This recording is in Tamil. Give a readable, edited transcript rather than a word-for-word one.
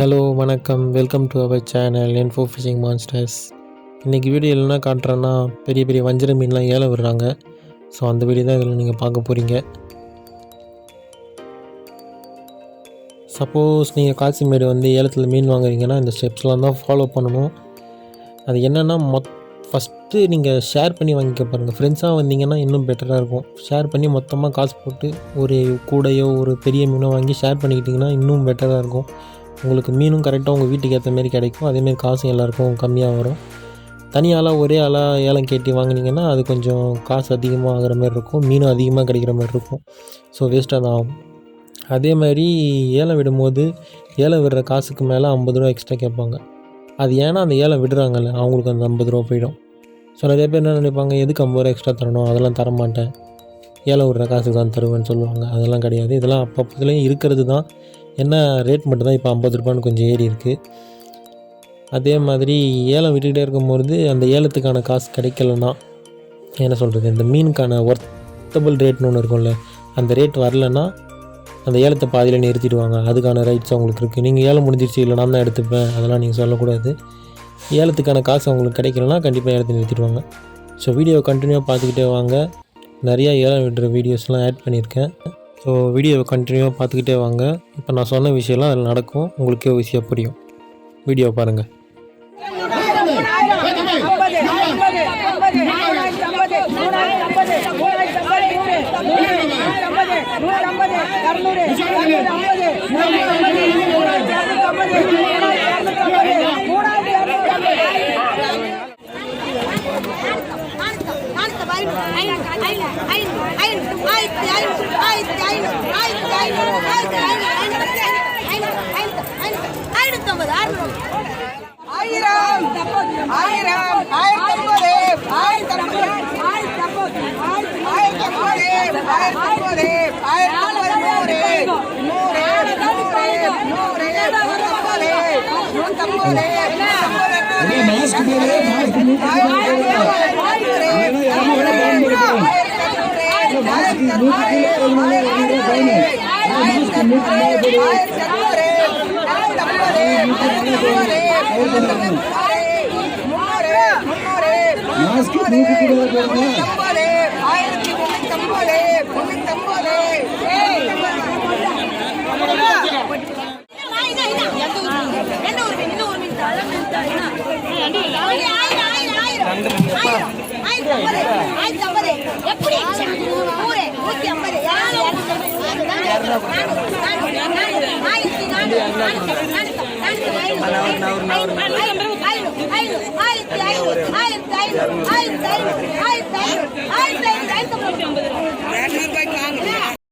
ஹலோ வணக்கம், welcome to our channel Info Fishing Monsters. இன்றைக்கி வீடியோ என்ன காட்டுறேன்னா, பெரிய பெரிய வஞ்சர மீன்லாம் ஏலம் விடுறாங்க. ஸோ அந்த வீடியோ தான் இதில் நீங்கள் பார்க்க போகிறீங்க. சப்போஸ் நீங்கள் காசிமேடு ஏலத்தில் மீன் வாங்குறீங்கன்னா இந்த ஸ்டெப்ஸ்லாம் தான் ஃபாலோ பண்ணணும். அது என்னென்னா ஃபஸ்ட்டு நீங்கள் ஷேர் பண்ணி வாங்கிக்க பாருங்கள். ஃப்ரெண்ட்ஸாக வந்தீங்கன்னா இன்னும் பெட்டராக இருக்கும். ஷேர் பண்ணி மொத்தமாக காசு போட்டு ஒரு கூடையோ ஒரு பெரிய மீனோ வாங்கி ஷேர் பண்ணிக்கிட்டிங்கன்னா இன்னும் பெட்டராக இருக்கும். உங்களுக்கு மீனும் கரெக்டாக உங்கள் வீட்டுக்கு ஏற்ற மாரி கிடைக்கும். அதேமாரி காசும் எல்லாேருக்கும் கம்மியாக வரும். தனியாளாக ஒரே ஆளாக ஏலம் கேட்டு வாங்கினீங்கன்னா அது கொஞ்சம் காசு அதிகமாக ஆகிற மாதிரி இருக்கும், மீனும் அதிகமாக கிடைக்கிற மாதிரி இருக்கும். ஸோ வேஸ்ட்டாக தான் ஆகும். அதே மாதிரி ஏலம் விடும்போது ஏலம் விடுற காசுக்கு மேலே 50 ரூபா எக்ஸ்ட்ரா கேட்பாங்க. அது ஏன்னா அந்த ஏலம் விடுறாங்கல்ல, அவங்களுக்கு அந்த 50 ரூபா போயிடும். ஸோ நிறைய பேர் என்ன நினைப்பாங்க, எதுக்கு 50 ரூபா எக்ஸ்ட்ரா தரணும், அதெல்லாம் தரமாட்டேன், ஏலம் விடுற காசுக்கு தான் தருவேன்னு சொல்லுவாங்க. அதெல்லாம் கிடையாது. இதெல்லாம் அப்பப்போதுலேயும் இருக்கிறது தான். என்ன ரேட் மட்டும்தான் இப்போ 50 ரூபான்னு கொஞ்சம் ஏறி இருக்குது. அதே மாதிரி ஏலம் விட்டுக்கிட்டே இருக்கும்போது அந்த ஏலத்துக்கான காசு கிடைக்கலன்னா என்ன சொல்கிறது, இந்த மீனுக்கான ஒர்த்தபிள் ரேட்னு ஒன்று இருக்கும்ல, அந்த ரேட் வரலன்னா அந்த ஏலத்தை பாதியில் நிறுத்திடுவாங்க. அதுக்கான ரைட்ஸ் அவங்களுக்கு இருக்குது. நீங்கள் ஏலம் முடிஞ்சிருச்சு, இல்லை நான் தான் எடுத்துப்பேன், அதெல்லாம் நீங்கள் சொல்லக்கூடாது. ஏலத்துக்கான காசு அவங்களுக்கு கிடைக்கலன்னா கண்டிப்பாக ஏலத்தை நிறுத்திடுவாங்க. ஸோ வீடியோவை கண்டினியூவாக பார்த்துக்கிட்டே வாங்க. நிறையா ஏலம் விடுற வீடியோஸ்லாம் ஆட் பண்ணியிருக்கேன். ஸோ வீடியோவை கண்டினியூவாக பார்த்துக்கிட்டே வாங்க. இப்போ நான் சொன்ன விஷயம்லாம் அதில் நடக்கும், உங்களுக்கே ஈஸியாக புரியும். வீடியோவை பாருங்கள்.